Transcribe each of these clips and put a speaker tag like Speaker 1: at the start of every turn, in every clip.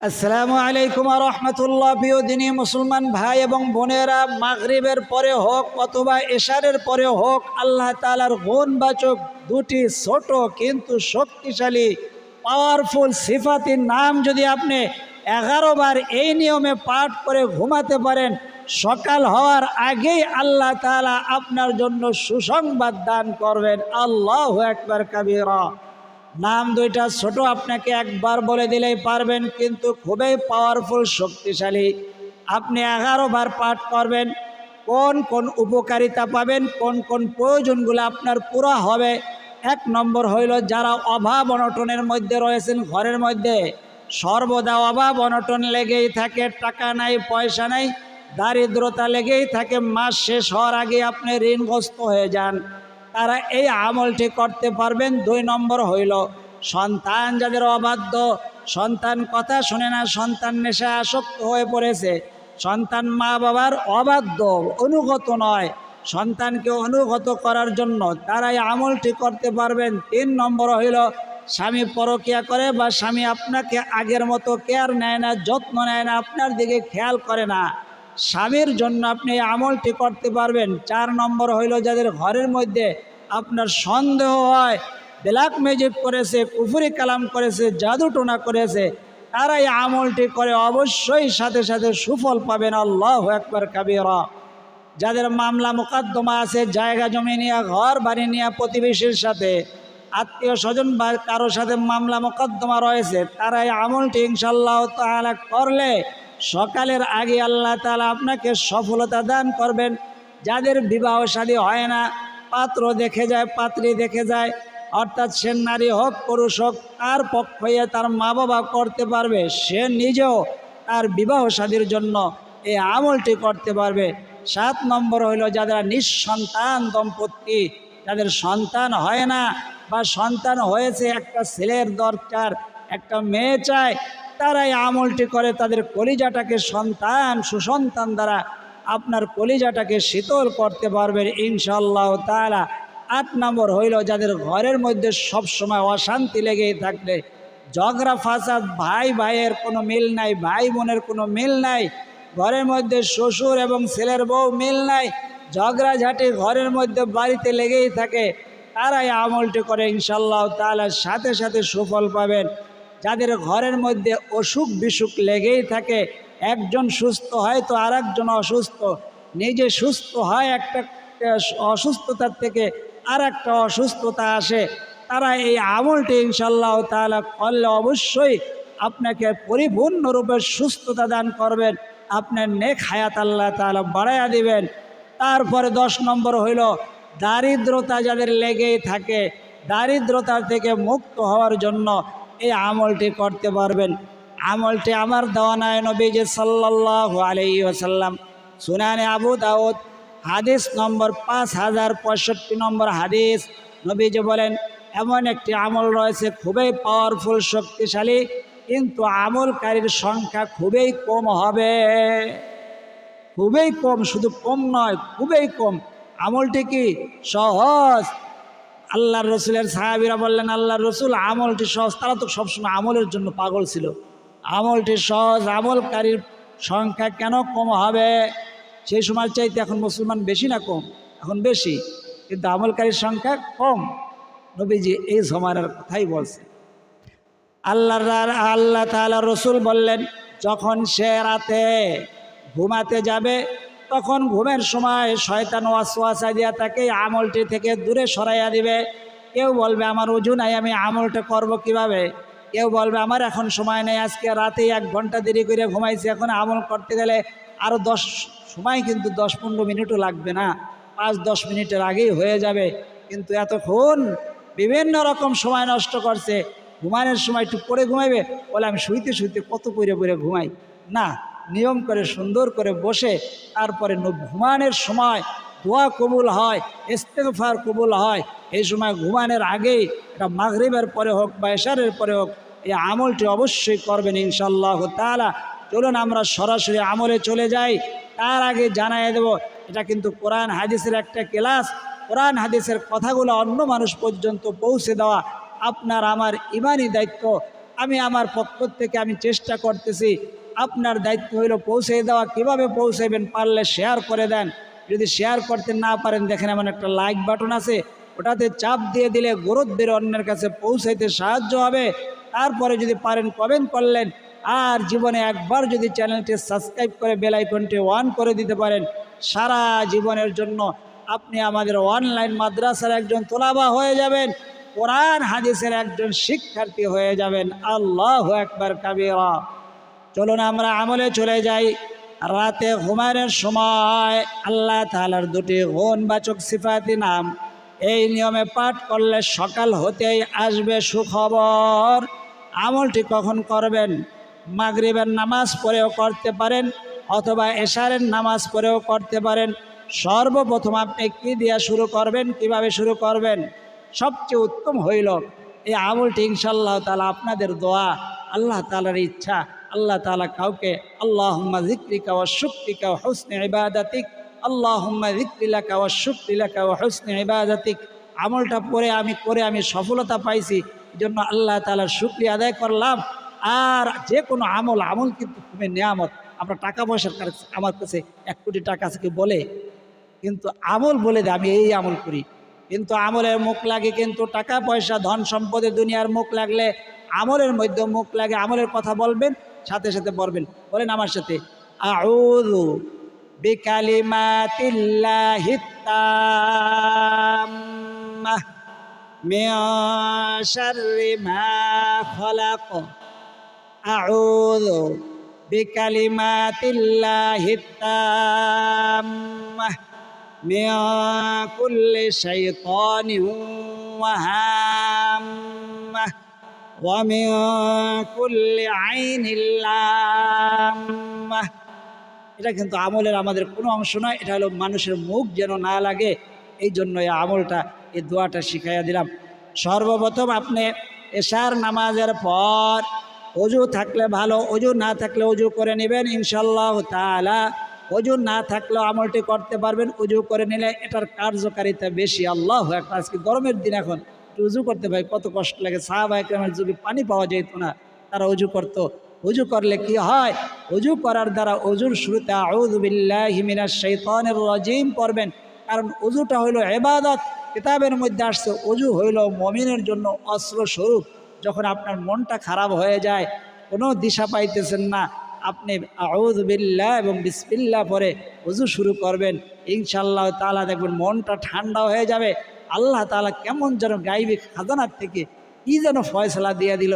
Speaker 1: আসসালামু আলাইকুম ওয়া রাহমাতুল্লাহ। প্রিয় দিনী মুসলমান ভাই এবং বোনেরা, মাগরিবের পরে হোক অথবা এশারের পরে হোক, আল্লাহ তাআলার গুণবাচক দুটি ছোট কিন্তু শক্তিশালী পাওয়ারফুল সিফাতির নাম যদি আপনি 11 বার এই নিয়মে পাঠ করে ঘুমাতে পারেন, সকাল হওয়ার আগেই আল্লাহ তাআলা আপনার জন্য সুসংবাদ দান করবেন। আল্লাহু আকবার কাবীরা। নাম দুইটা ছোট, আপনাকে একবার বলে দিলেই পারবেন, কিন্তু খুবই পাওয়ারফুল, শক্তিশালী। আপনি 11 বার পাঠ করবেন, কোন কোন উপকারিতা পাবেন, কোন কোন প্রয়োজনগুলো আপনার পুরো হবে। 1 নম্বর হইল, যারা অভাব অনটনের মধ্যে রয়েছেন, ঘরের মধ্যে সর্বদা অভাব অনটন লেগেই থাকে, টাকা নাই, পয়সা নাই, দারিদ্রতা লেগেই থাকে, মাস শেষ হওয়ার আগে আপনি ঋণগ্রস্ত হয়ে যান, তারা এই আমলটি করতে পারবেন। 2 নম্বর হইল, সন্তান যাদের অবাধ্য, সন্তান কথা শুনে না, সন্তান নেশায় আসক্ত হয়ে পড়েছে, সন্তান মা বাবার অবাধ্য, অনুগত নয়, সন্তানকে অনুগত করার জন্য তারা এই আমলটি করতে পারবেন। 3 নম্বর হইল, স্বামী পরকীয়া করে বা স্বামী আপনাকে আগের মতো কেয়ার নেয় না, যত্ন নেয় না, আপনার দিকে খেয়াল করে না, স্বামীর জন্য আপনি এই আমলটি করতে পারবেন। 4 নম্বর হইল, যাদের ঘরের মধ্যে আপনার সন্দেহ হয় ব্ল্যাক ম্যাজিক করেছে, কুফরি কালাম করেছে, জাদুটোনা করেছে, তারা এই আমলটি করে অবশ্যই সাথে সাথে সুফল পাবেন। আল্লাহু আকবার কাবীরা। যাদের মামলা মোকদ্দমা আছে, জায়গা জমি নিয়ে, ঘর বাড়ি নিয়ে, প্রতিবেশীর সাথে, আত্মীয় স্বজন বা কারোর সাথে মামলা মোকদ্দমা রয়েছে, তারা এই আমলটি ইনশাআল্লাহ তাআলা করলে সকালের আগে আল্লাহ তাআলা আপনাকে সফলতা দান করবেন। যাদের বিবাহ শাদী হয় না, পাত্র দেখে যায়, পাত্রী দেখে যায়, অর্থাৎ সে নারী হোক পুরুষ হোক, তার পক্ষ হয়ে তার মা বাবা করতে পারবে, সে নিজেও তার বিবাহ শাদীর জন্য এই আমলটি করতে পারবে। 7 নম্বর হইল, যারা নিঃসন্তান দম্পতি, যাদের সন্তান হয় না বা সন্তান হয়েছে, একটা ছেলের দরকার, একটা মেয়ে চায়, তারা এই আমলটি করে তাদের কলিজাটাকে সন্তান, সুসন্তান দ্বারা আপনার কলিজাটাকে শীতল করতে পারবেন ইনশাআল্লাহ তাআলা। 8 নম্বর হইল, যাদের ঘরের মধ্যে সব সময় অশান্তি লেগেই থাকলে, ঝগড়া ফাসাদ, ভাই ভাইয়ের কোনো মিল নাই, ভাই বোনের কোনো মিল নাই, ঘরের মধ্যে শ্বশুর এবং ছেলের বউ মিল নাই, ঝগড়াঝাটি ঘরের মধ্যে বাড়িতে লেগেই থাকে, তারা এই আমলটি করে ইনশাআল্লাহ তাআলা সাথে সাথে সুফল পাবেন। যাদের ঘরের মধ্যে অসুখ বিসুখ লেগেই থাকে, একজন সুস্থ হয় তো আর একজন অসুস্থ, নিজে সুস্থ হয়, একটা অসুস্থতার থেকে আর একটা অসুস্থতা আসে, তারা এই আমলটি ইনশাআল্লাহ তাআলা করলে অবশ্যই আপনাকে পরিপূর্ণরূপে সুস্থতা দান করবেন, আপনার নেক হায়াত আল্লাহ তাআলা বাড়াইয়া দিবেন। তারপরে 10 নম্বর হইল, দারিদ্রতা যাদের লেগেই থাকে, দারিদ্রতা থেকে মুক্ত হওয়ার জন্য এই আমলটি করতে পারবেন। আমলটি আমার দেওয়া নয়, নবীজি সাল্লাল্লাহু আলাইহি ওয়াসাল্লাম, সুনানে আবু দাউদ হাদিস নম্বর 5065 নম্বর হাদিস, নবীজি বলেন, এমন একটি আমল রয়েছে খুবই পাওয়ারফুল, শক্তিশালী, কিন্তু আমলকারীর সংখ্যা খুবই কম হবে, খুবই কম, শুধু কম নয়, খুবই কম। আমলটি কি? সহজ। আল্লাহর রসুলের সাহাবীরা বললেন, আল্লাহর রসুল, আমলটি সহজ। তারা তো সবসময় আমলের জন্য পাগল ছিল। আমলটি সহজ, আমলকারীর সংখ্যা কেন কম হবে? সেই সময় চাইতে এখন মুসলমান বেশি না কম? এখন বেশি, কিন্তু আমলকারীর সংখ্যা কম। নবীজি এই জমানার কথাই বলছে। আল্লাহ তাআলা রসুল বললেন, যখন সে রাতে ঘুমাতে যাবে, তখন ঘুমের সময় শয়তান ওয়াসওয়াসা দিয়া তাকে আমলটি থেকে দূরে সরাইয়া দিবে। কেউ বলবে, আমার ওযু নাই, আমি আমলটা করব কিভাবে? কেউ বলবে, আমার এখন সময় নেই, আজকে রাতে 1 ঘন্টা দেরি করে ঘুমাইছি, এখন আমল করতে গেলে আরও সময় কিন্তু 10-15 মিনিটও লাগবে না, 5-10 মিনিটের আগেই হয়ে যাবে, কিন্তু এতক্ষণ বিভিন্ন রকম সময় নষ্ট করছে। ঘুমানোর সময় একটু পরে ঘুমাইবে, বলে আমি শুইতে শুইতে কত পরে পরে ঘুমাই না, নিয়ম করে সুন্দর করে বসে তারপরে ঘুমানোর সময় দোয়া কবুল হয়, ইস্তেগফার কবুল হয়। এই সময় ঘুমানোর আগেই, এটা মাগরিবের পরে হোক বা এশারের পরে হোক, এই আমলটি অবশ্যই করবেন ইনশাআল্লাহ তাআলা। চলুন আমরা সরাসরি আমলে চলে যাই। তার আগে জানাই দেব, এটা কিন্তু কোরআন হাদিসের একটা ক্লাস। কোরআন হাদিসের কথাগুলো অন্য মানুষ পর্যন্ত পৌঁছে দেওয়া আপনার আমার ইমানি দায়িত্ব। আমি আমার পক্ষ থেকে আমি চেষ্টা করতেছি। আপনার দায়িত্ব হইল পৌঁছে দেওয়া। কিভাবে পৌঁছাবেন? পারলে শেয়ার করে দেন। যদি শেয়ার করতে না পারেন, দেখেন এমন একটা লাইক বাটন আছে, ওটাতে চাপ দিয়ে দিলে গুরুত্বের অন্যের কাছে পৌঁছাইতে সাহায্য হবে। তারপরে যদি পারেন কমেন্ট করলেন। আর জীবনে একবার যদি চ্যানেলটি সাবস্ক্রাইব করে বেল আইকনটি অন করে দিতে পারেন, সারা জীবনের জন্য আপনি আমাদের অনলাইন মাদ্রাসার একজন তোলাবা হয়ে যাবেন, কোরআন হাদিসের একজন শিক্ষার্থী হয়ে যাবেন। আল্লাহু আকবার কাবীরা। চলুন আমরা আমলে চলে যাই। রাতে ঘুমানোর সময় আল্লাহ তাআলার দুটি গুণবাচক সিফাতি নাম এই নিয়মে পাঠ করলে সকাল হতেই আসবে সুখবর। আমলটি কখন করবেন? মাগরিবের নামাজ পড়েও করতে পারেন অথবা এশারের নামাজ পড়েও করতে পারেন। সর্বপ্রথম আপনি কি দিয়ে শুরু করবেন, কিভাবে শুরু করবেন? সবচেয়ে উত্তম হইল এই আমলটি ইনশাআল্লাহ তাআলা আপনাদের দোয়া, আল্লাহ তাআলার ইচ্ছা, আল্লাহ তাআলা কাউকে আল্লাহুম্মা যিকরিকা ওয়া শুকরিকা ওয়া হুসনি ইবাদাতিক, আল্লাহুম্মা যিকরিলাকা ওয়া শুকরিলাকা ওয়া হুসনি ইবাদাতিক আমলটা পড়ে আমি সফলতা পাইছি, এজন্য আল্লাহ তাআলার শুকরিয়া আদায় করলাম। আর যে কোনো আমল কিন্তু খুবই নিয়ামত। আপনার টাকা পয়সার কাছে আমার কাছে 1 কোটি টাকা আছে কি বলে? কিন্তু আমল বলে দেয় আমি এই আমল করি। কিন্তু আমলের মুখ লাগে কিন্তু টাকা পয়সা ধন সম্পদে দুনিয়ার মুখ লাগলে আমলের মধ্যে মুখ লাগে। আমলের কথা বলবেন, সাথে সাথে বলবেন, বলেন আমার সাথে, আউযু বিকালিমাতিল্লাহিত তাম্মাহ মিন শাররি মা খালাক, আউযু বিকালিমাতিল্লাহিত তাম্মাহ মিন কুল্লি শাইতানিন ওয়া হাম্মাহ ওয়া মিন কুল্লি আইনিল লাম্মাহ। এটা কিন্তু আমলের আমাদের কোনো অংশ নয়, এটা হলো মানুষের মুখ যেন না লাগে, এই জন্য এই আমলটা, এই দোয়াটা শিখাইয়া দিলাম। সর্বপ্রথম আপনি এশার নামাজের পর ওযু থাকলে ভালো, ওযু না থাকলে ওযু করে নেবেন ইনশাআল্লাহ তাআলা। ওযু না থাকলেও আমলটি করতে পারবেন, ওযু করে নিলে এটার কার্যকারিতা বেশি। আল্লাহু আকবার। আজকে গরমের দিন, এখন ওযু করতে ভাই কত কষ্ট লাগে। সাহাবায়ে কেরামের যুগে পানি পাওয়া যেত না, তারা ওযু করতো। ওযু করলে কি হয়? ওযু করার দ্বারা ওযুর শুরুতে আউযু বিল্লাহি মিনাশ শাইতানির রাজিম পড়বেন, কারণ ওযুটা হইল ইবাদত। কিতাবের মধ্যে আসছে ওযু হইল মুমিনের জন্য অস্ত্র স্বরূপ। যখন আপনার মনটা খারাপ হয়ে যায়, কোনো দিশা পাইতেছেন না, আপনি আউযু বিল্লাহ এবং বিসমিল্লাহ পরে ওযু শুরু করবেন, ইনশাআল্লাহ তাআলা দেখবেন মনটা ঠান্ডা হয়ে যাবে। আল্লাহ তাআলা কেমন যেন গায়বী খাজানার থেকে কি যেন ফয়সালা দিয়ে দিল,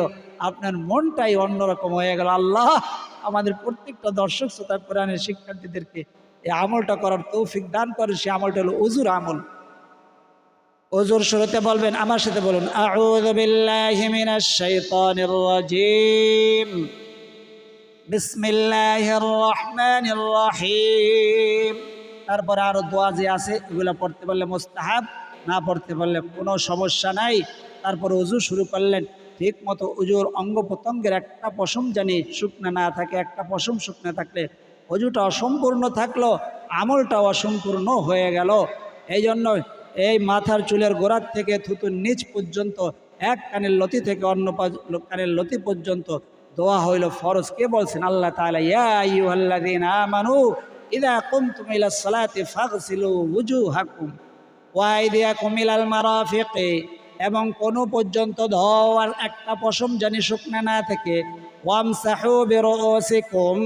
Speaker 1: আপনার মনটাই অন্যরকম হয়ে গেল। আল্লাহ আমাদের প্রত্যেকটা দর্শক শ্রোতা কোরআনের শিক্ষার্থীদেরকে এই আমলটা করার তৌফিক দান করে। সে আমলটা হলো ওযুর আমল। ওযুর শুরুতে বলবেন, আমার সাথে বলুন, আউযু বিল্লাহি মিনাশ শাইতানির রাজিম, বিসমিল্লাহির রহমানির রহিম। তারপরে আরো দোয়া যে আছে এগুলো পড়তে পারলে মুস্তাহাব, না পড়তে পারলে কোনো সমস্যা নাই। তারপরে ওযু শুরু করলেন, ঠিক মতো ওযুর অঙ্গ প্রত্যঙ্গের একটা পশম জানি শুকনা না থাকে, একটা পশম শুকনা থাকলে ওযুটা অসম্পূর্ণ থাকলো, আমলটাও অসম্পূর্ণ হয়ে গেল। এই জন্য এই মাথার চুলের গোড়ার থেকে থুতুর নিচ পর্যন্ত, এক কানের লতি থেকে অন্য কানের লতি পর্যন্ত দোয়া হইল ফরজ। কে বলছেন? আল্লাহ তাআলা, ইয়া আইয়ুহাল্লাযীনা আমানু ইযা কুমতুম ইলাস সালাতি ফাগসিলু ওয়ুজুহাকুম ওয়া আইদিয়াকুম ইলাল মারাফিকি, এবং কোনো পর্যন্ত ধোয়ার একটা পশম জানি শুকনা না থাকে, ওয়ামসাহু বিরুউসিকুম,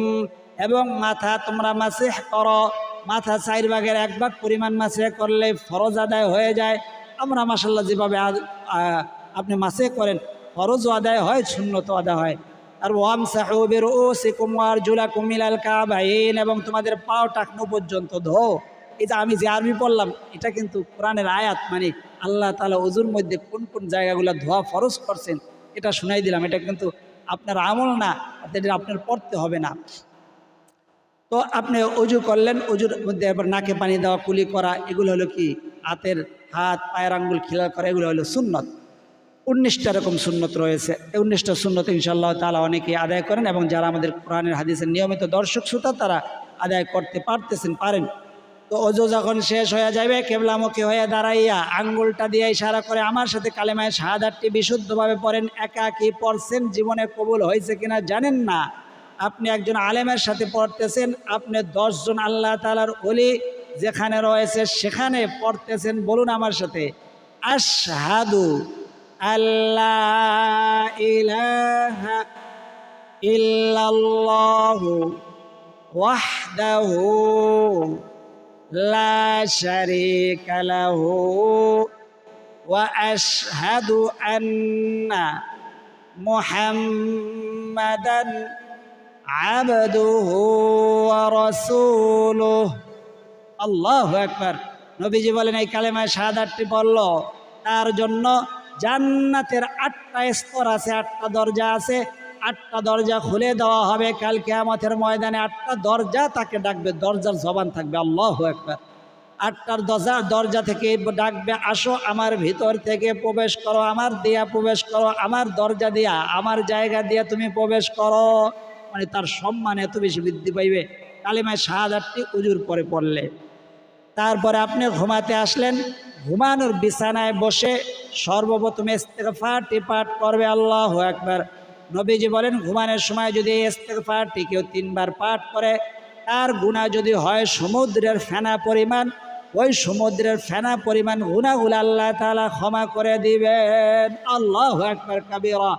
Speaker 1: এবং মাথা তোমরা মাসিহ করো। মাথা 4 ভাগের 1 ভাগ পরিমাণ মাসিহ করলে ফরজ আদায় হয়ে যায়। আমরা মাশাআল্লাহ যেভাবে আপনি মাসিহ করেন, ফরজও আদায় হয়, সুন্নতও আদায় হয়। আর ওয়ামসাহু বিরুউসিকুম ওয়া আরজুলাকুম ইলাল কাবাইন, এবং তোমাদের পাও টাকনো পর্যন্ত ধো। এটা আমি যে আরবি পড়লাম এটা কিন্তু কোরআনের আয়াত, মানে আল্লাহ তাআলা ওযুর মধ্যে কোন কোন জায়গাগুলো ধোয়া ফরজ করছেন এটা শুনাই দিলাম। এটা কিন্তু আপনার আমল না, এটা আপনার পড়তে হবে না। তো আপনি ওযু করলেন, ওযুর মধ্যে এবার নাকে পানি দেওয়া, কুলি করা, এগুলো হলো কি? হাত পায়ের আঙ্গুল খিলাল করা, এগুলো হলো সুন্নত। 19টা রকম সুন্নত রয়েছে। এই 19টা সুন্নত ইনশাআল্লাহ তাআলা অনেকে আদায় করেন, এবং যারা আমাদের কোরআনের হাদিসের নিয়মিত দর্শক শ্রোতা তারা আদায় করতে পারেন। তো অজু যখন শেষ হয়ে যাবে কেবলামুখী হয়ে দাঁড়াইয়া আঙ্গুলটা দিয়ে ইশারা করে আমার সাথে কালেমায়ে শাহাদাতটি বিশুদ্ধভাবে পড়েন। একা কি পড়ছেন, জীবনে কবুল হয়েছে কিনা জানেন না, আপনি একজন আলেমের সাথে পড়তেছেন, আপনি 10 জন আল্লাহ তাআলার ওলি যেখানে রয়েছে সেখানে পড়তেছেন। বলুন আমার সাথে, আশহাদু আল্লা ইলাহা ইল্লাল্লাহু ওয়াহদাহু লা শারীকা লাহু ওয়া আশহাদু আন্না মুহাম্মাদান আবদুহু ওয়া রাসূলুহু। আল্লাহু আকবার। নবীজি বলেন এই কালেমায়ে শাহাদাতটি পড়ল তার জন্য জান্নাতের 8টা স্তর আছে, 8টা দরজা আছে, 8টা দরজা খুলে দেওয়া হবে কাল কিয়ামতের ময়দানে। 8টা দরজা তাকে ডাকবে, দরজার জবান থাকবে আল্লাহু আকবার। 8টার দরজা থেকে ডাকবে, আসো আমার ভিতর থেকে প্রবেশ করো, আমার দিয়া প্রবেশ করো, আমার দরজা দিয়া আমার জায়গা দিয়া তুমি প্রবেশ করো। মানে তার সম্মান এত বেশি বৃদ্ধি পাইবে কালেমায়ে শাহাদাতটি উজুর পরে পড়লে। তারপরে আপনি ঘুমাতে আসলেন, ঘুমানোর বিছানায় বসে সর্বপ্রথম ইস্তেগফারটি পাঠ করবে আল্লাহু আকবার। নবীজি বলেন ঘুমানোর সময় যদি এই ইস্তেগফারটি কেউ 3 বার পাঠ করে তার গুনাহ যদি হয় সমুদ্রের ফেনা পরিমাণ, ওই সমুদ্রের ফেনা পরিমাণ গুনাহগুলো আল্লাহ তাআলা ক্ষমা করে দিবেন। আল্লাহু আকবার কাবীরা।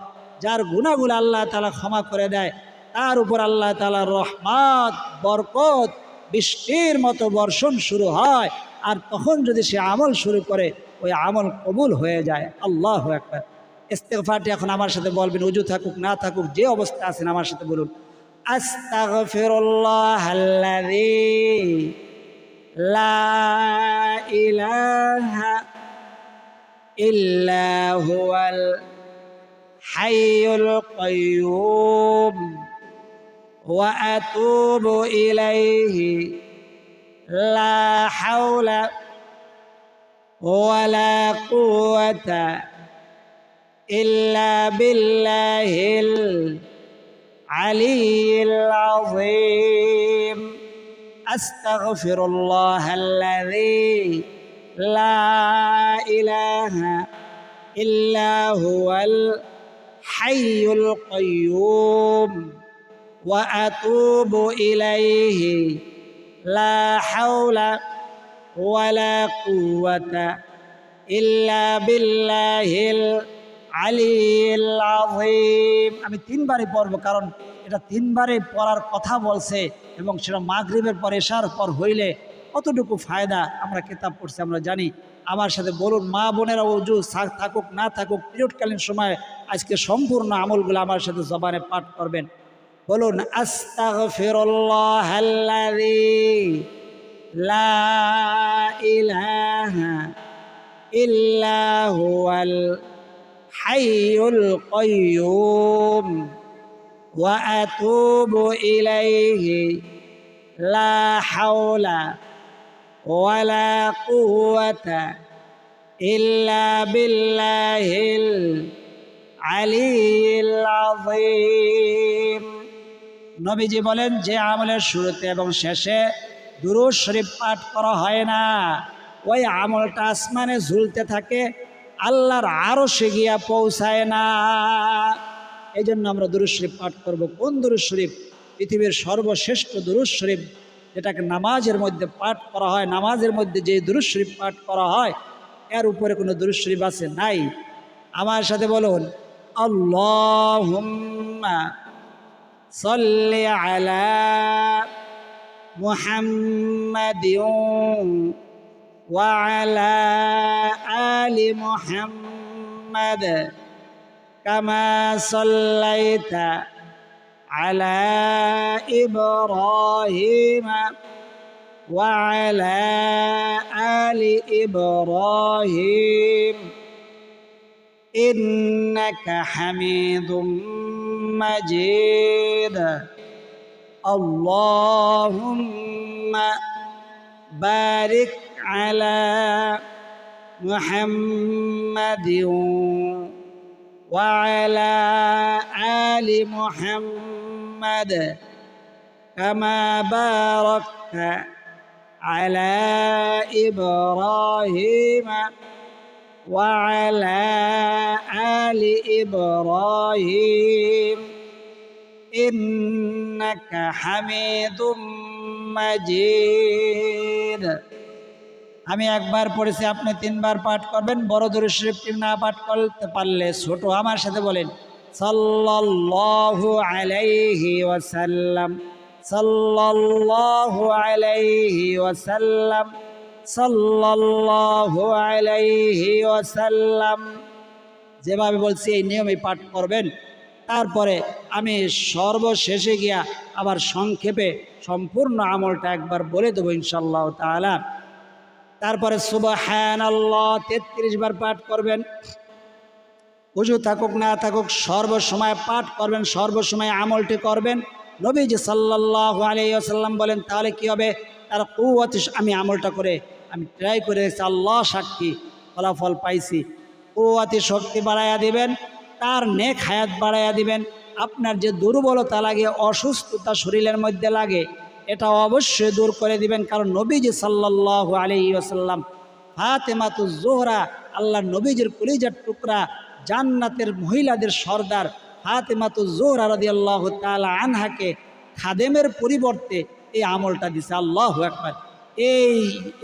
Speaker 1: যার গুনাহগুলো আল্লাহ তাআলা ক্ষমা করে দেয় তার উপর আল্লাহ তাআলার রহমত বরকত বৃষ্টির মতো বর্ষণ শুরু হয়, আর তখন যদি সে আমল শুরু করে ওই আমল কবুল হয়ে যায়। আল্লাহু আকবার। ইস্তেগফারটি এখন আমার সাথে বলবেন, ওযু থাকুক না থাকুক যে অবস্থা আছেন আমার সাথে বলুন, আস্তাগফিরুল্লাহাল্লাযী লা ইলাহা ইল্লা হুয়াল হাইয়ুল কাইয়্যুম ওয়া আতুবু ইলাইহি লা হাওলা ওয়ালা কুওয়াতা ইল্লা বিল্লাহিল আলিয়্যিল আযীম। আস্তাগফিরুল্লাহাল্লাযী লা ইলাহা ইল্লা হুয়াল হাইয়ুল কাইয়্যুম ওয়া আতুবু ইলাইহি লা হাওলা ওয়ালা কুওয়াতা ইল্লা বিল্লাহিল আলিয়্যিল আযীম। আমি 3 বারই পড়বো, কারণ এটা 3 বারে পড়ার কথা বলছে এবং সেটা মাগরিবের পর এশার পর হইলে কতটুকু ফায়দা আমরা কিতাব পড়ছি আমরা জানি। আমার সাথে বলুন, মা বোনেরা ওযু থাকুক না থাকুক পিরিয়ডকালীন সময় আজকে সম্পূর্ণ আমলগুলো আমার সাথে জবানে পাঠ করবেন। বলুন, আস্তাগফিরুল্লাহাল্লাযী লা ইলাহা ইল্লা হুয়াল হাইয়ুল কাইয়্যুম ওয়া আতুবু ইলাইহি লা হাওলা ওয়ালা কুওয়াতা ইল্লা বিল্লাহিল আলিয়্যিল আযীম। নবীজি বলেন যে আমলের শুরুতে এবং শেষে দুরূদ শরীফ পাঠ করা হয় না ওই আমলটা আসমানে ঝুলতে থাকে, আল্লাহর আরশে গিয়া পৌঁছায় না। এই জন্য আমরা দুরূদ শরীফ পাঠ করব। কোন দুরূদ শরীফ? পৃথিবীর সর্বশ্রেষ্ঠ দুরূদ শরীফ, যেটাকে নামাজের মধ্যে পাঠ করা হয়। নামাজের মধ্যে যে দুরূদ শরীফ পাঠ করা হয় এর উপরে কোনো দুরূদ শরীফ আছে? নাই। আমার সাথে বলুন, আল্লাহুম্মা সাল্লি আলা মুহাম্মাদিন ওয়া আলা আলি মুহাম্মাদ কামা সাল্লাইতা আলা ইব্রাহিম ওয়া আলা আলি ইব্রাহিম ইন্নাকা হামিদুম মাজিদ। আল্লাহুম্মা বারিক আলা মুহাম্মাদিন ওয়া আলা আলি মুহাম্মাদ কামা বারাকতা على إبراهيم وعلى آل إبراهيم إنك حميد مجيد। আমি একবার পড়েছি, আপনি তিনবার পাঠ করবেন। বড় দরুদ শরীফটি না পাঠ করতে পারলে ছোট আমার সাথে বলেন সাল্লাল্লাহু আলাইহি ওয়াসাল্লাম, সাল্লাল্লাহু আলাইহি ওয়াসাল্লাম, সাল্লাল্লাহু আলাইহি ওয়াসাল্লাম। যেভাবে বলছি এই নিয়মে পাঠ করবেন। তারপরে আমি সর্বশেষে গিয়া আবার সংক্ষেপে সম্পূর্ণ আমলটা একবার বলে দেবো ইনশাআল্লাহ তাআলা। তারপরে সুবহানাল্লাহ 33 বার পাঠ করবেন। ওযু থাকুক না থাকুক সর্বসময় পাঠ করবেন, সর্বসময় আমলটি করবেন। নবীজি সাল্লাল্লাহু আলাইহি ওয়াসাল্লাম বলেন, তাহলে কি হবে? তার কুওয়াতে আমি আমলটা করে আমি ট্রাই করে দেখছি, আল্লাহ সাক্ষী ফলাফল পাইছি। কুওয়াতে শক্তি বাড়াইয়া দিবেন, তার নেক হায়াত বাড়াইয়া দিবেন। আপনার যে দুর্বলতা লাগে, অসুস্থতা শরীরের মধ্যে লাগে, এটা অবশ্যই দূর করে দিবেন। কারণ নবীজি সাল্লাল্লাহু আলাইহি ওয়াসাল্লাম ফাতেমাতুজ জোহরা, আল্লাহর নবীজির কলিজার টুকরা, জান্নাতের মহিলাদের সর্দার ফাতেমাতুজ জোহরা রাদিয়াল্লাহু তাআলা আনহাকে খাদেমের পরিবর্তে এই আমলটা দিছে। আল্লাহু আকবার।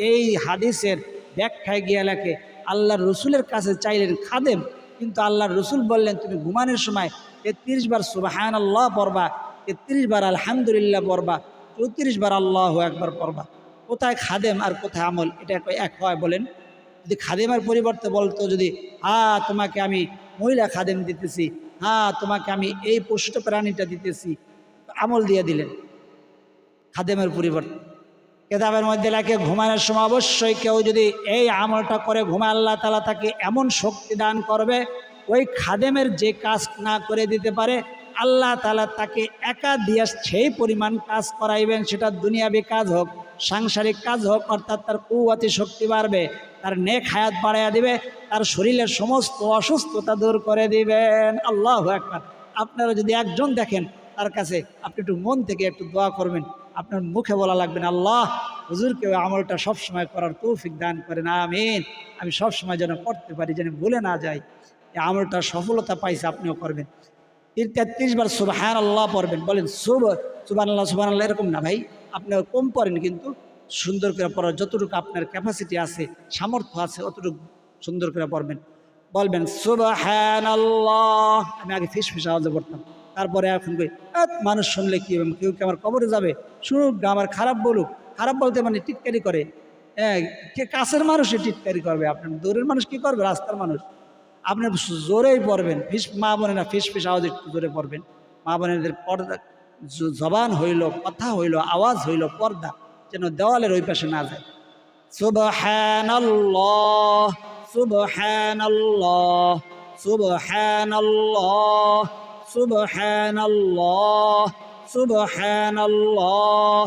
Speaker 1: এই হাদিসের ব্যাখ্যায় গিয়ে লেখে, আল্লাহর রসুলের কাছে চাইলেন খাদেম, কিন্তু আল্লাহর রসুল বললেন তুমি ঘুমানোর সময় 33 বার সুবহানাল্লাহ পড়বা, 33 বার আলহামদুলিল্লাহ পড়বা, 34 বার আল্লাহু আকবার পড়বা। কোথায় খাদেম আর কোথায় আমল? এটা এক হয় বলেন? যদি খাদেমের পরিবর্তে বলতো, যদি তোমাকে আমি মহিলা খাদেম দিতেছি, তোমাকে আমি এই পশুটা প্রাণীটা দিতেছি, আমল দিয়ে দিলেন খাদেমের পরিবর্তে। কেতাবের মধ্যে লেখে ঘুমানোর সময় অবশ্যই কেউ যদি এই আমলটা করে ঘুমায়, আল্লাহ তাআলা তাকে এমন শক্তি দান করবে, ওই খাদেমের যে কাজ না করে দিতে পারে আল্লাহ তাআলা তাকে একা দিয়ে সেই পরিমাণ কাজ করাইবেন। সেটা দুনিয়াবি কাজ হোক, সাংসারিক কাজ হোক, অর্থাৎ তার কুওয়াতি শক্তি বাড়বে, তার নেক হায়াত বাড়াইয়া দিবে, তার শরীরের সমস্ত অসুস্থতা দূর করে দিবেন। আল্লাহু আকবার। আপনারা যদি একজন দেখেন তার কাছে, আপনি একটু মন থেকে একটু দোয়া করবেন। আপনার মুখে বলা লাগবে না, আল্লাহ হুজুরকে আমলটা সবসময় করার তৌফিক দান করেন, আমিন। আমি সবসময় যেন করতে পারি, যেন ভুলে না যাই। এই আমলটা সফলতা পাইছে, আপনিও করবেন। 33 বার সুবহানাল্লাহ পড়বেন। বলেন সুবহানাল্লাহ সুবহানাল্লাহ, এরকম না ভাই, আপনি কম পড়েন, কিন্তু সুন্দর করে পড়ার যতটুকু আপনার ক্যাপাসিটি আছে, সামর্থ্য আছে, অতটুকু সুন্দর করে পড়বেন। বলবেন সুবহানাল্লাহ। আমি আগে ফিসফিস আওয়াজে পড়তাম, তারপরে এখন কই মানুষ শুনলে কি হবে, কেউ কি আমার কবরে যাবে, শুনুক আমার খারাপ বলুক। খারাপ বলতে মানে টিটকারি করে, কে কাছের মানুষই টিটকারি করবে, আপনার দূরের মানুষ কি করবে, রাস্তার মানুষ। আপনি জোরেই পড়বেন, মা বোনেরা ফিসফিস আওয়াজ একটু জোরে পড়বেন। মা বোনেদের পর্দা, জবান হইল, কথা হইল, আওয়াজ হইল, পর্দা যেন দেওয়ালের ওই পাশে না যায়। সুবহানাল্লাহ সুবহানাল্লাহ সুবহানাল্লাহ সুবহানাল্লাহ সুবহানাল্লাহ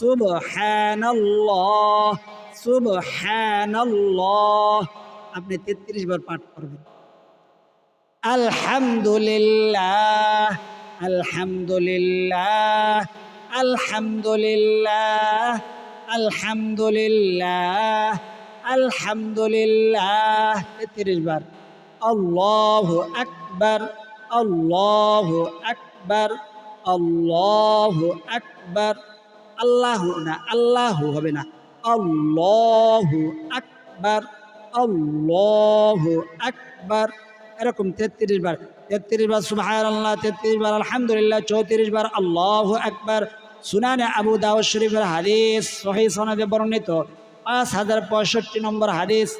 Speaker 1: সুবহানাল্লাহ সুবহানাল্লাহ। আপনি 33 বার পাঠ করবেন। আলহামদুলিল্লাহ আলহামদুলিল্লাহ আলহামদুলিল্লাহ আলহামদুলিল্লাহ আলহামদুলিল্লাহ 33 বার। আল্লাহু আকবার আল্লাহু আকবার আল্লাহু আকবার। আল্লাহু না, আল্লাহু হবে না, আল্লাহু আকবার আল্লাহু আকবার। এরকম 33 বার। 33 বার সুবহানাল্লাহ, 33 বার আলহামদুলিল্লাহ, 34 বার আল্লাহু আকবার। সুনানে আবু দাউদ শরীফের হাদিস, সহিহ সনদে বর্ণিত 5065 নম্বর হাদিস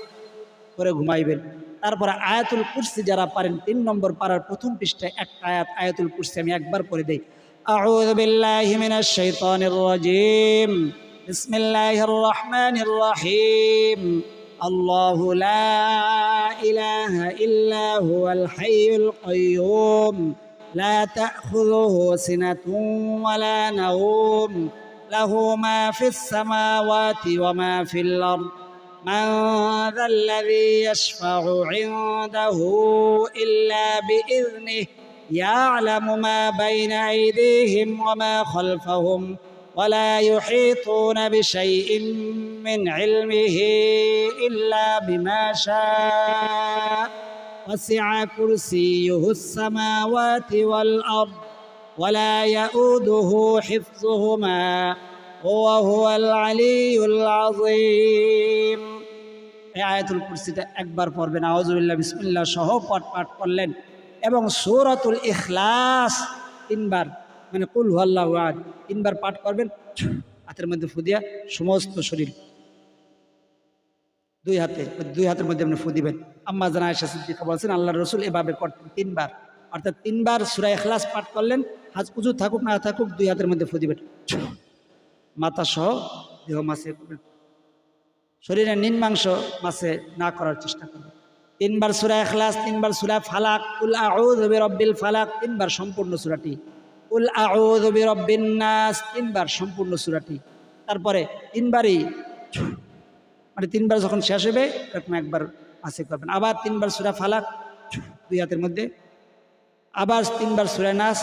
Speaker 1: করে ঘুমাইবেন। তারপরে আয়াতুল কুরসি যারা পারেন, 3 নম্বর পারার প্রথম পৃষ্ঠায় একটা আয়াত আয়াতুল কুরসি আমি একবার পড়ে দেই। আউযু বিল্লাহি মিনাশ শাইতানির রাজিম, বিসমিল্লাহির রহমানির রহিম। আল্লাহু লা ইলাহা ইল্লা হুয়াল হাইয়ুল কাইয়্যুম লা তাখুযুহু সিনাতুন ওয়া লা নাওম লাহু মা ফিস সামাওয়াতি ওয়া মা ফিল আরদ মান যাল্লাযী ইয়াশফা'ু 'ইনদাহু ইল্লা বিইذনিহি ইয়া'লামু মা বাইনা আইদিহিম ওয়া মা খালফাহুম ولا يحيطون بشيء من علمه إلا بما شاء وسع كرسيه السماوات والأرض ولا يؤوده حفظهما وهو العلي العظيم। এই আয়াতুল কুরসিটা একবার পড়বেন, আউযুবিল্লাহ বিসমিল্লাহ সহ পাঠ করলেন, এবং সূরাতুল ইখলাস তিনবার, মানে কুল হুয়াল্লাহু আহাদ তিনবার পাঠ করবেন। হাতের মধ্যে ফু দিয়া সমস্ত শরীর দুই হাতের মধ্যে আপনি ফু দিবেন। আম্মা জানা আয়েশা সিদ্দিকা বলছেন আল্লাহর রাসূল এভাবে করতেন তিনবার, অর্থাৎ তিনবার সূরা ইখলাস পাঠ করলেন, হাত উযু থাকুক না থাকুক দুই হাতের মধ্যে ফু দিবেন, মাথা সহ দেহ মাসে করবেন, শরীরের নিম্নাংশ মাসে না করার চেষ্টা করবেন। তিনবার সূরা ইখলাস, তিনবার সূরা ফালাক, কুল আউযু বিরাব্বিল ফালাক তিনবার সম্পূর্ণ সূরাটি, কুল আউযু বিরাব্বিন নাস তিনবার সম্পূর্ণ সূরাটি। তারপরে তিনবারই মানে তিনবার যখন শেষ হবে এরকম একবার মাসে করবেন, আবার তিনবার সূরা ফালাক দুই হাতের মধ্যে, আবার তিনবার সূরা নাস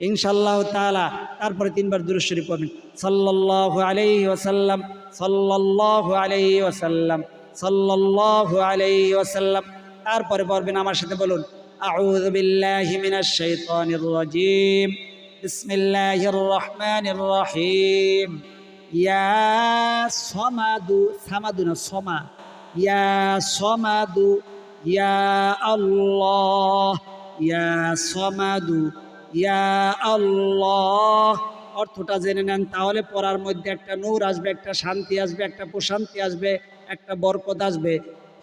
Speaker 1: ইনশাআল্লাহ তাআলা। তারপরে তিনবার দুরূদ শরীফ পড়বেন, সাল্লাল্লাহু আলাইহি ওয়াসাল্লাম, সাল্লাল্লাহু আলাইহি ওয়াসাল্লাম, সাল্লাল্লাহু আলাইহি ওয়াসাল্লাম। তারপরে পড়বেন, আমার সাথে বলুন, আউযু বিল্লাহি মিনাশ শাইতানির রাজীম, বিসমিল্লাহির রহমানির রহিম। ইয়া সামাদু, সামাদু না সমা, ইয়া সামাদু ইয়া আল্লাহ, ইয়া সামাদু ইয়া আল্লাহ। অর্থটা জেনে নেন, তাহলে পড়ার মধ্যে একটা নূর আসবে, একটা শান্তি আসবে, একটা প্রশান্তি আসবে, একটা বরকত আসবে।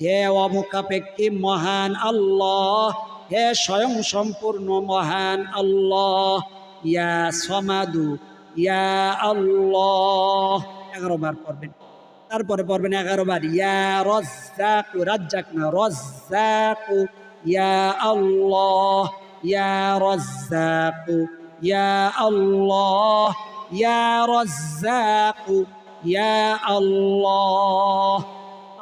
Speaker 1: হে অমুখাপেক্ষী মহান আল্লাহ, হে স্বয়ং সম্পূর্ণ মহান আল্লাহ, ইয়া সমাদু ইয়া আল্লাহ 11 বার পড়বেন। তারপরে পড়বেন 11 বার ইয়া রাজ্জাকু, রাজ্জাক না রাজ্জাকু, ইয়া আল্লাহ, ইয়া রাজ্জাকু ইয়া আল্লাহ, ইয়া রাজ্জাকু ইয়া আল্লাহ।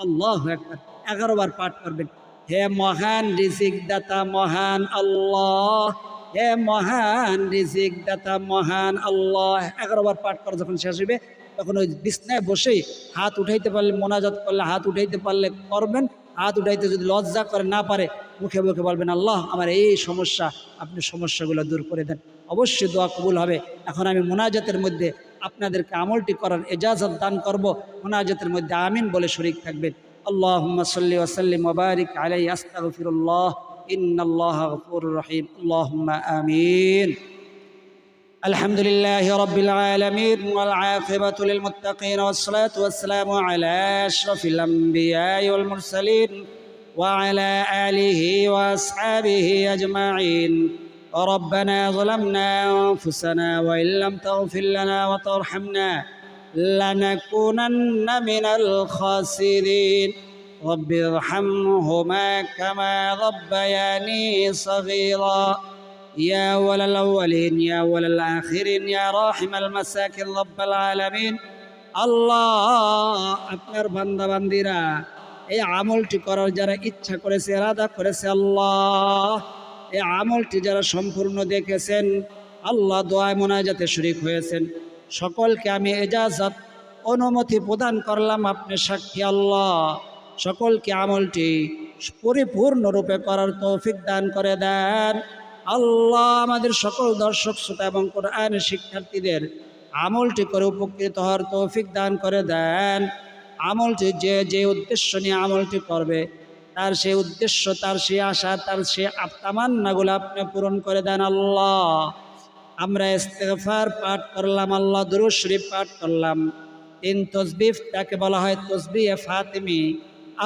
Speaker 1: আল্লাহু আকবার 11 বার পাঠ করবেন। হে মহান রিজিক দাতা মহান আল্লাহ, হে মহান রিজিক দাতা মহান আল্লাহ। 11 বার পাঠ করা যখন শেষ হবে তখন ওই বিছনায় বসেই হাত উঠাইতে পারলে, মোনাজাত করলে হাত উঠাইতে পারলে করবেন, হাত উঠাইতে যদি লজ্জা করে না পারে মুখে মুখে বলবেন, আল্লাহ আমার এই সমস্যা, আপনি সমস্যাগুলো দূর করে দেন, অবশ্যই দোয়া কবুল হবে। এখন আমি মোনাজাতের মধ্যে আপনাদেরকে আমলটি করার ইজাজত দান করব, মোনাজাতের মধ্যে আমিন বলে শরীক থাকবেন। আল্লাহুম্মা সাল্লি ওয়া সাল্লিম ওয়া বারিক আলাইহি, আস্তাগফিরুল্লাহ, ইন্নাল্লাহা গফুরুর রহিম। আল্লাহুম্মা আমিন। আলহামদুলিল্লাহি রাব্বিল আলামিন ওয়াল আকিবাতু লিল মুত্তাকিন ওয়াস সালাতু ওয়াস সালামু আলা আশরাফিল আমবিয়াই ওয়াল মুরসালিন ওয়া আলা আলিহি ওয়া আসহাবিহি আজমাইন। ربنا ظلمنا أنفسنا وإن لم تغفر لنا وترحمنا لنكونن من الخاسرين. رب ارحمهما كما ربياني صغيرا. يا أول الأولين يا أول الآخرين يا راحم المساكين رب العالمين. আল্লাহ আপনার বান্দা বান্দিরা এই আমলটি করার যারা ইচ্ছা করেছে, ইরাদা করেছে, আল্লাহ এই আমলটি যারা সম্পূর্ণ দেখেছেন, আল্লাহ দোয়ায় মোনাজাতে শরীক হয়েছেন, সকলকে আমি ইজাজত অনুমতি প্রদান করলাম, আপনি সাক্ষী আল্লাহ। সকলকে আমলটি পরিপূর্ণরূপে করার তৌফিক দান করে দেন আল্লাহ। আমাদের সকল দর্শক শ্রোতা এবং কোরআনের শিক্ষার্থীদের আমলটি করে উপকৃত হওয়ার তৌফিক দান করে দেন। আমলটি যে উদ্দেশ্য নিয়ে আমলটি করবে তার সেই উদ্দেশ্য, তার সেই আশা, তার সেই তামান্নাগুলো আপনি পূরণ করে দেন আল্লাহ। আমরা ইস্তিগফার পাঠ করলাম, আল্লাহ দুরূদ শরীফ পাঠ করলাম, 3 তসবিহ, তাকে বলা হয় তসবিহে ফাতিমি।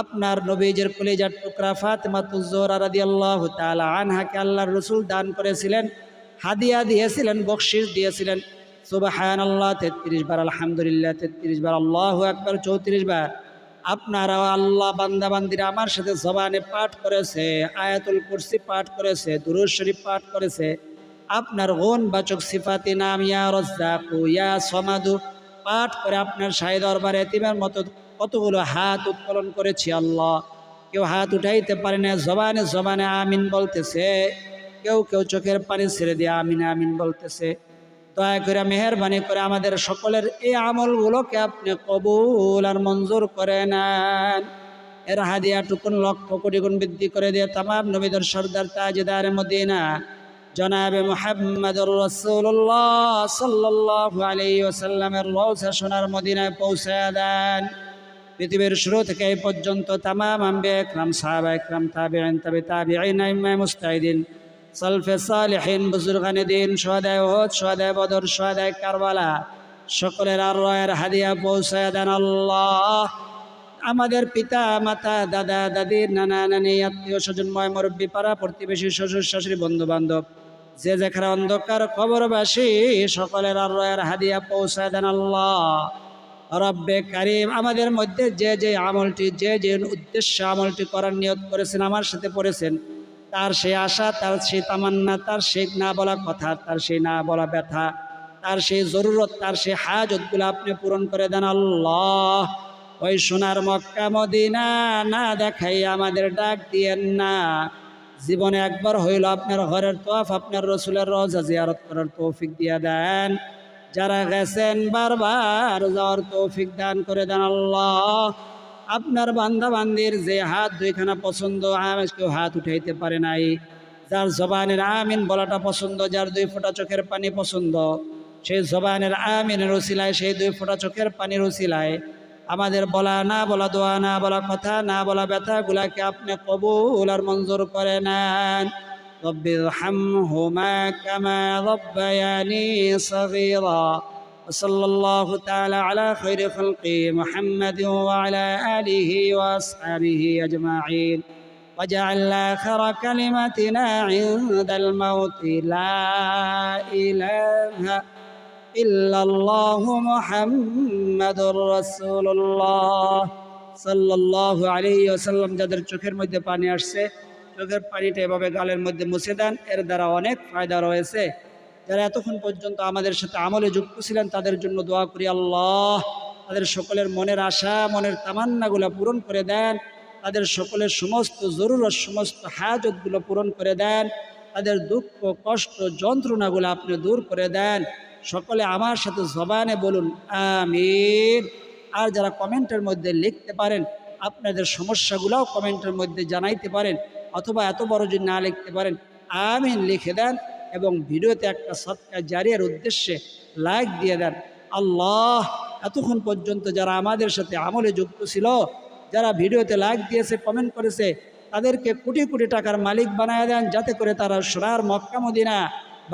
Speaker 1: আপনার নবীজির কলিজার টুকরা ফাতিমাতুজ জোহরা রাদিয়াল্লাহু তাআলা আনহাকে আল্লাহর রাসূল দান করেছিলেন, হাদিয়া দিয়েছিলেন, বকশিশ দিয়েছিলেন। সুবহানাল্লাহ 33 বার, আলহামদুলিল্লাহ 33 বার, আল্লাহু আকবার 34 বার। আপনারা আল্লাহ বান্দা বান্দিরা আমার সাথে জবানে পাঠ করেছে, আয়াতুল কুরসি পাঠ করেছে, দুরূদ শরীফ পাঠ করেছে, আপনার গুণবাচক সিফাতি নাম ইয়া রাজ্জাকু ইয়া সামাদু পাঠ করে আপনার শাহী দরবারে এতিমের মতো কতগুলো হাত উত্তোলন করেছি আল্লাহ। কেউ হাত উঠাইতে পারে না, জবানে জবানে আমিন বলতেছে, কেউ চোখের পানি ছেড়ে দিয়ে আমিন আমিন বলতেছে। দয়া করে মেহেরবানি করে আমাদের সকলের এই আমলগুলোকে আপনি কবুল আর মঞ্জুর করে নেন। এর হাদিয়াটুকুন লক্ষ কোটি গুণ বৃদ্ধি করে দিয়ে তামাম নবীদের সর্দার তাজদার মদিনা জনাবে মুহাম্মদুর রাসূলুল্লাহ সাল্লাল্লাহু আলাইহি ওয়াসাল্লামের রওজা সোনার মদিনায় পৌঁছায় দেন। পৃথিবীর শুরু থেকে এই পর্যন্ত তামাম আম্বিয়া ইকরাম, সাহাবা ইকরাম, তাবিঈন, তাবিঈন, আইম্মায়ে মুজতাহিদিন, সালফে সালিহিন, বুজুর্গানে দ্বীন, শুহাদায়ে উহুদ, শুহাদায়ে বদর, শুহাদায়ে কারবালা সকলের আরওয়াহের হাদিয়া পৌঁছায় দেন আল্লাহ। আমাদের পিতা মাতা, দাদা দাদি, নানা নানি, আত্মীয় স্বজন, ময় মুরব্বী, পাড়া প্রতিবেশী, শ্বশুর শাশুড়ি, বন্ধু বান্ধব, যে যেখানে অন্ধকার কবরবাসী সকলের আরওয়াহের হাদিয়া পৌঁছায় দেন আল্লাহ। রব্বে কারীম, আমাদের মধ্যে যে যে আমলটি, যে যে উদ্দেশ্যে আমলটি করার নিয়ত করেছেন, আমার সাথে পড়েছেন, তার সেই আশা, তার সেই তামান্না, তার সেই না বলা কথা, তার সেই না বলা ব্যথা, তার সেই জরুরত, তার সেই হাজতগুলো আপনি পূরণ করে দেন আল্লাহ। ওই সোনার মক্কা মদিনা না দেখাই আমাদের ডাক দিয়েন না। জীবনে একবার হইল আপনার ঘরের তওয়াফ, আপনার রসুলের রওজা জিয়ারত করার তৌফিক দিয়ে দেন। যারা গেছেন বারবার যাওয়ার তৌফিক দান করে দেন আল্লাহ। আপনার বান্দা বান্দির যে হাত দুইখানা পছন্দ, কেউ হাত উঠাইতে পারে নাই, যার জবানের আমিন বলাটা পছন্দ, যার 2 ফোঁটা চোখের পানি পছন্দ, সেই জবানের আমিনের উসিলায়, সেই 2 ফোঁটা চোখের পানির উসিলায় আমাদের বলা না বলা দোয়া, না বলা কথা, না বলা ব্যথাগুলাকে আপনি কবুল আর মঞ্জুর করে নেন। রব্বিরহামহুমা কামা রাব্বায়ানি সগীরা। وصلى الله تعالى على خير خلق محمد وعلى آله وأصحابه أجمعين. وجعل آخر كلمتنا عند الموت لا إله إلا الله محمد رسول الله صلى الله عليه وسلم। যাদের চোখের মধ্যে পানি আসছে, চোখের পানিটা এভাবে গালের মধ্যে মুছে দেন, এর দ্বারা অনেক ফায়দা রয়েছে। যারা এতক্ষণ পর্যন্ত আমাদের সাথে আমলে যুক্ত ছিলেন তাদের জন্য দোয়া করি আল্লাহ তাদের সকলের মনের আশা, মনের তামান্নাগুলো পূরণ করে দেন, তাদের সকলের সমস্ত জরুরত, সমস্ত হাজতগুলো পূরণ করে দেন, তাদের দুঃখ কষ্ট যন্ত্রণাগুলো আপনি দূর করে দেন। সকলে আমার সাথে জবানে বলুন আমিন। আর যারা কমেন্টের মধ্যে লিখতে পারেন, আপনাদের সমস্যাগুলোও কমেন্টের মধ্যে জানাইতে পারেন, অথবা এত বড় যদি না লিখতে পারেন আমিন লিখে দেন এবং ভিডিওতে একটা সদকা জারিয়ার উদ্দেশ্যে লাইক দিয়ে দেন। আল্লাহ, এতক্ষণ পর্যন্ত যারা আমাদের সাথে আমলে যুক্ত ছিল, যারা ভিডিওতে লাইক দিয়েছে, কমেন্ট করেছে, তাদেরকে কোটি কোটি টাকার মালিক বানায় দেন, যাতে করে তারা সোনার মক্কা মদিনা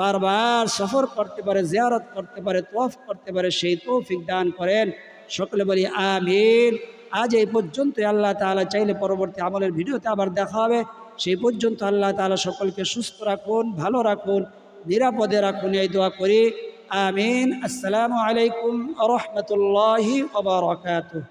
Speaker 1: বারবার সফর করতে পারে, জিয়ারত করতে পারে, তওয়াফ করতে পারে, সেই তৌফিক দান করেন। সকলে বলি আমিন। আজ এই পর্যন্তই। আল্লাহ তাআলা চাইলে পরবর্তী আমলের ভিডিওতে আবার দেখা হবে। সেই পর্যন্ত আল্লাহ তাআলা সকলকে সুস্থ রাখুন, ভালো রাখুন, নিরাপদে রাখুন, এই দোয়া করি আমিন। আসসালামু আলাইকুম ওয়া রাহমাতুল্লাহি ওয়া বারাকাতুহু।